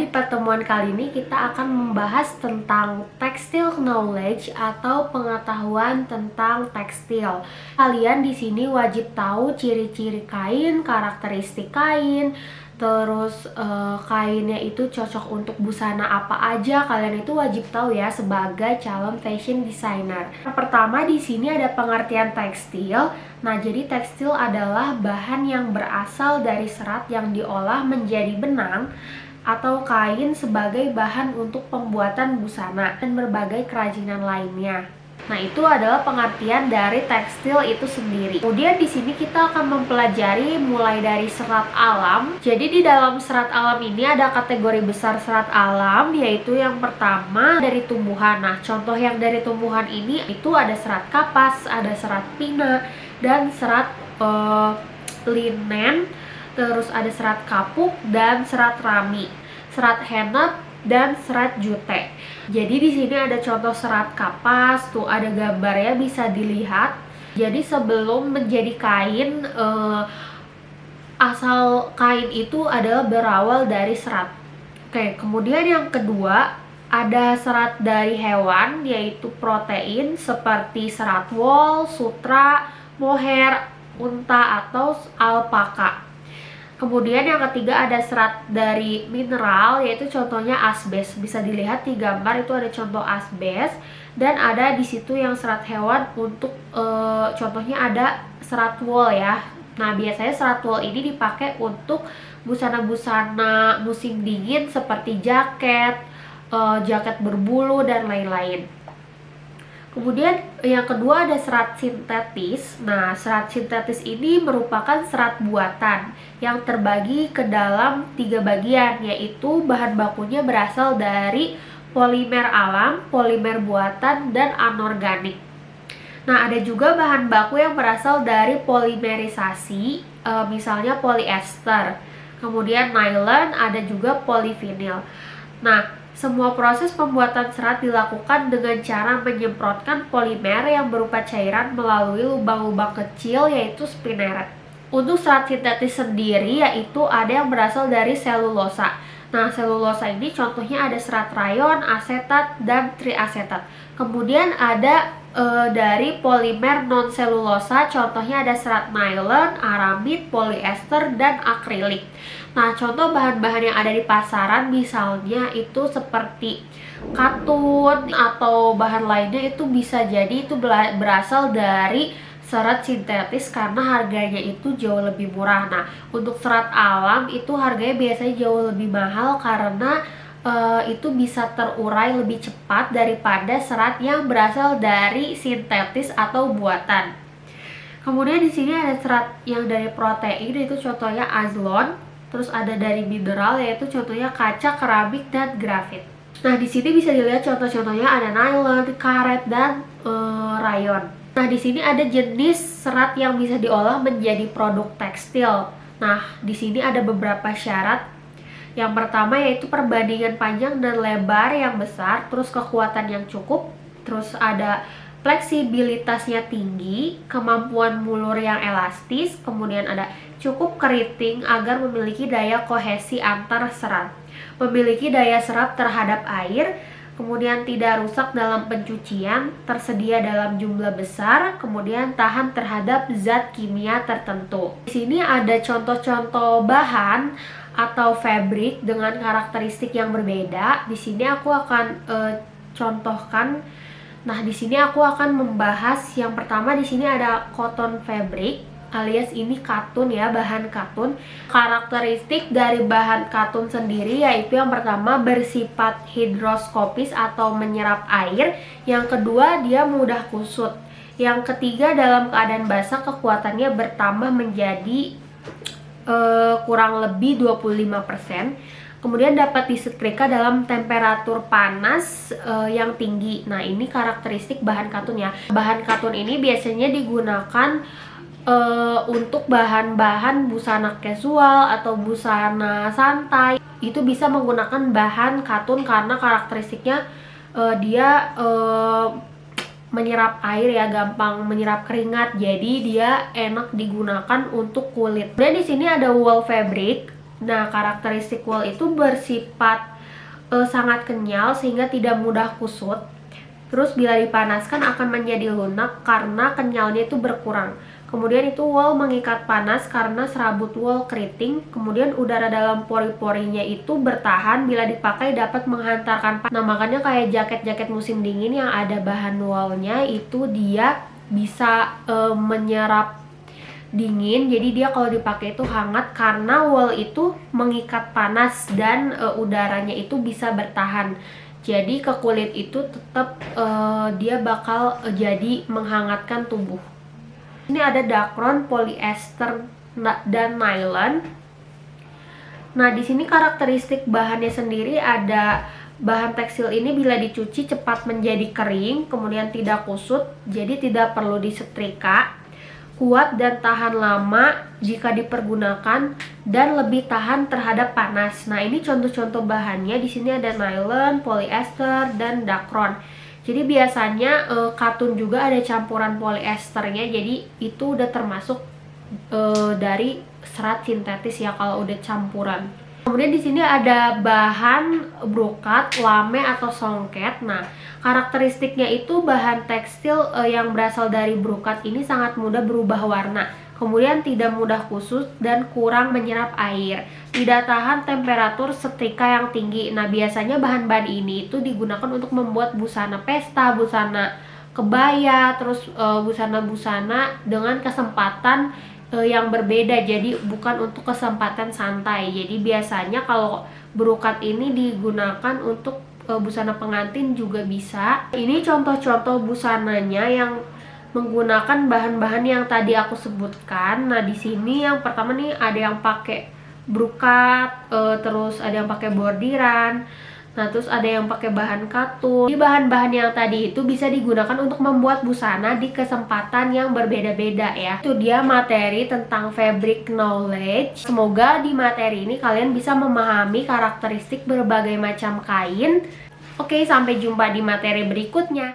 di pertemuan kali ini kita akan membahas tentang textile knowledge atau pengetahuan tentang tekstil. Kalian di sini wajib tahu ciri-ciri kain, karakteristik kain, terus kainnya itu cocok untuk busana apa aja. Kalian itu wajib tahu ya sebagai calon fashion designer. Pertama di sini ada pengertian tekstil. Nah, jadi tekstil adalah bahan yang berasal dari serat yang diolah menjadi benang atau kain sebagai bahan untuk pembuatan busana dan berbagai kerajinan lainnya. Nah, itu adalah pengertian dari tekstil itu sendiri. Kemudian di sini kita akan mempelajari mulai dari serat alam. Jadi di dalam serat alam ini ada kategori besar serat alam, yaitu yang pertama dari tumbuhan. Nah, contoh yang dari tumbuhan ini itu ada serat kapas, ada serat pina, dan serat linen, terus ada serat kapuk dan serat rami, serat henna dan serat jute. Jadi di sini ada contoh serat kapas, tuh ada gambarnya bisa dilihat. Jadi sebelum menjadi kain, asal kain itu adalah berawal dari serat. Oke, kemudian yang kedua ada serat dari hewan, yaitu protein seperti serat wol, sutra, mohair, unta atau alpaka. Kemudian yang ketiga ada serat dari mineral, yaitu contohnya asbes. Bisa dilihat di gambar itu ada contoh asbes, dan ada di situ yang serat hewan untuk contohnya ada serat wol ya. Nah, biasanya serat wol ini dipakai untuk busana-busana musim dingin seperti jaket, jaket berbulu dan lain-lain. Kemudian yang kedua ada serat sintetis. Nah, serat sintetis ini merupakan serat buatan yang terbagi ke dalam 3 bagian, yaitu bahan bakunya berasal dari polimer alam, polimer buatan, dan anorganik. Nah, ada juga bahan baku yang berasal dari polimerisasi, misalnya polyester. Kemudian nylon, ada juga polyvinyl. Nah, semua proses pembuatan serat dilakukan dengan cara menyemprotkan polimer yang berupa cairan melalui lubang-lubang kecil, yaitu spinneret. Untuk serat sintetis sendiri, yaitu ada yang berasal dari selulosa. Nah, selulosa ini contohnya ada serat rayon, asetat, dan triasetat. Kemudian ada dari polimer non-selulosa, contohnya ada serat nylon, aramid, polyester, dan akrilik. Nah, contoh bahan-bahan yang ada di pasaran misalnya itu seperti katun atau bahan lainnya, itu bisa jadi itu berasal dari serat sintetis karena harganya itu jauh lebih murah. Nah, untuk serat alam itu harganya biasanya jauh lebih mahal karena itu bisa terurai lebih cepat daripada serat yang berasal dari sintetis atau buatan. Kemudian di sini ada serat yang dari protein, itu contohnya azlon. Terus ada dari mineral, yaitu contohnya kaca, keramik, dan grafit. Nah, di sini bisa dilihat contoh-contohnya ada nylon, karet, dan rayon. Nah, di sini ada jenis serat yang bisa diolah menjadi produk tekstil. Nah, di sini ada beberapa syarat. Yang pertama yaitu perbandingan panjang dan lebar yang besar, terus kekuatan yang cukup, terus ada fleksibilitasnya tinggi, kemampuan mulur yang elastis, kemudian ada cukup keriting agar memiliki daya kohesi antar serat, memiliki daya serap terhadap air, kemudian tidak rusak dalam pencucian, tersedia dalam jumlah besar, kemudian tahan terhadap zat kimia tertentu. Di sini ada contoh-contoh bahan atau fabric dengan karakteristik yang berbeda. Di sini aku akan contohkan. Nah, di sini aku akan membahas yang pertama. Di sini ada cotton fabric, alias ini katun ya, bahan katun. Karakteristik dari bahan katun sendiri yaitu yang pertama bersifat hidroskopis atau menyerap air, yang kedua dia mudah kusut, yang ketiga dalam keadaan basah kekuatannya bertambah menjadi kurang lebih 25%. Kemudian dapat disetrika dalam temperatur panas yang tinggi. Nah, ini karakteristik bahan katun ya. Bahan katun ini biasanya digunakan untuk bahan-bahan busana casual atau busana santai. Itu bisa menggunakan bahan katun karena karakteristiknya dia menyerap air ya, gampang menyerap keringat, jadi dia enak digunakan untuk kulit. Dan di sini ada wool fabric. Nah, karakteristik wool itu bersifat sangat kenyal sehingga tidak mudah kusut. Terus bila dipanaskan akan menjadi lunak karena kenyalnya itu berkurang. Kemudian itu wool mengikat panas karena serabut wool keriting. Kemudian udara dalam pori-porinya itu bertahan bila dipakai dapat menghantarkan panas. Nah makanya kayak jaket-jaket musim dingin yang ada bahan woolnya itu dia bisa menyerap dingin, jadi dia kalau dipakai itu hangat karena wool itu mengikat panas dan udaranya itu bisa bertahan. Jadi ke kulit itu tetap dia bakal jadi menghangatkan tubuh. Ini ada Dacron, polyester dan nylon. Nah di sini karakteristik bahannya sendiri ada bahan tekstil ini bila dicuci cepat menjadi kering, kemudian tidak kusut, jadi tidak perlu disetrika, kuat dan tahan lama jika dipergunakan, dan lebih tahan terhadap panas. Nah, ini contoh-contoh bahannya. Di sini ada nylon, polyester, dan Dacron. Jadi biasanya katun juga ada campuran polyesternya. Jadi itu udah termasuk dari serat sintetis ya kalau udah campuran. Kemudian di sini ada bahan brokat, lame atau songket. Nah, karakteristiknya itu bahan tekstil yang berasal dari brokat ini sangat mudah berubah warna. Kemudian tidak mudah kusut dan kurang menyerap air. Tidak tahan temperatur setrika yang tinggi. Nah, biasanya bahan-bahan ini itu digunakan untuk membuat busana pesta, busana kebaya, terus busana-busana dengan kesempatan yang berbeda, jadi bukan untuk kesempatan santai. Jadi biasanya kalau brokat ini digunakan untuk busana pengantin juga bisa. Ini contoh-contoh busananya yang menggunakan bahan-bahan yang tadi aku sebutkan. Nah di sini yang pertama nih ada yang pakai brokat, terus ada yang pakai bordiran. Nah terus ada yang pakai bahan katun. Di bahan-bahan yang tadi itu bisa digunakan untuk membuat busana di kesempatan yang berbeda-beda ya. Itu dia materi tentang fabric knowledge. Semoga di materi ini kalian bisa memahami karakteristik berbagai macam kain. Oke, sampai jumpa di materi berikutnya.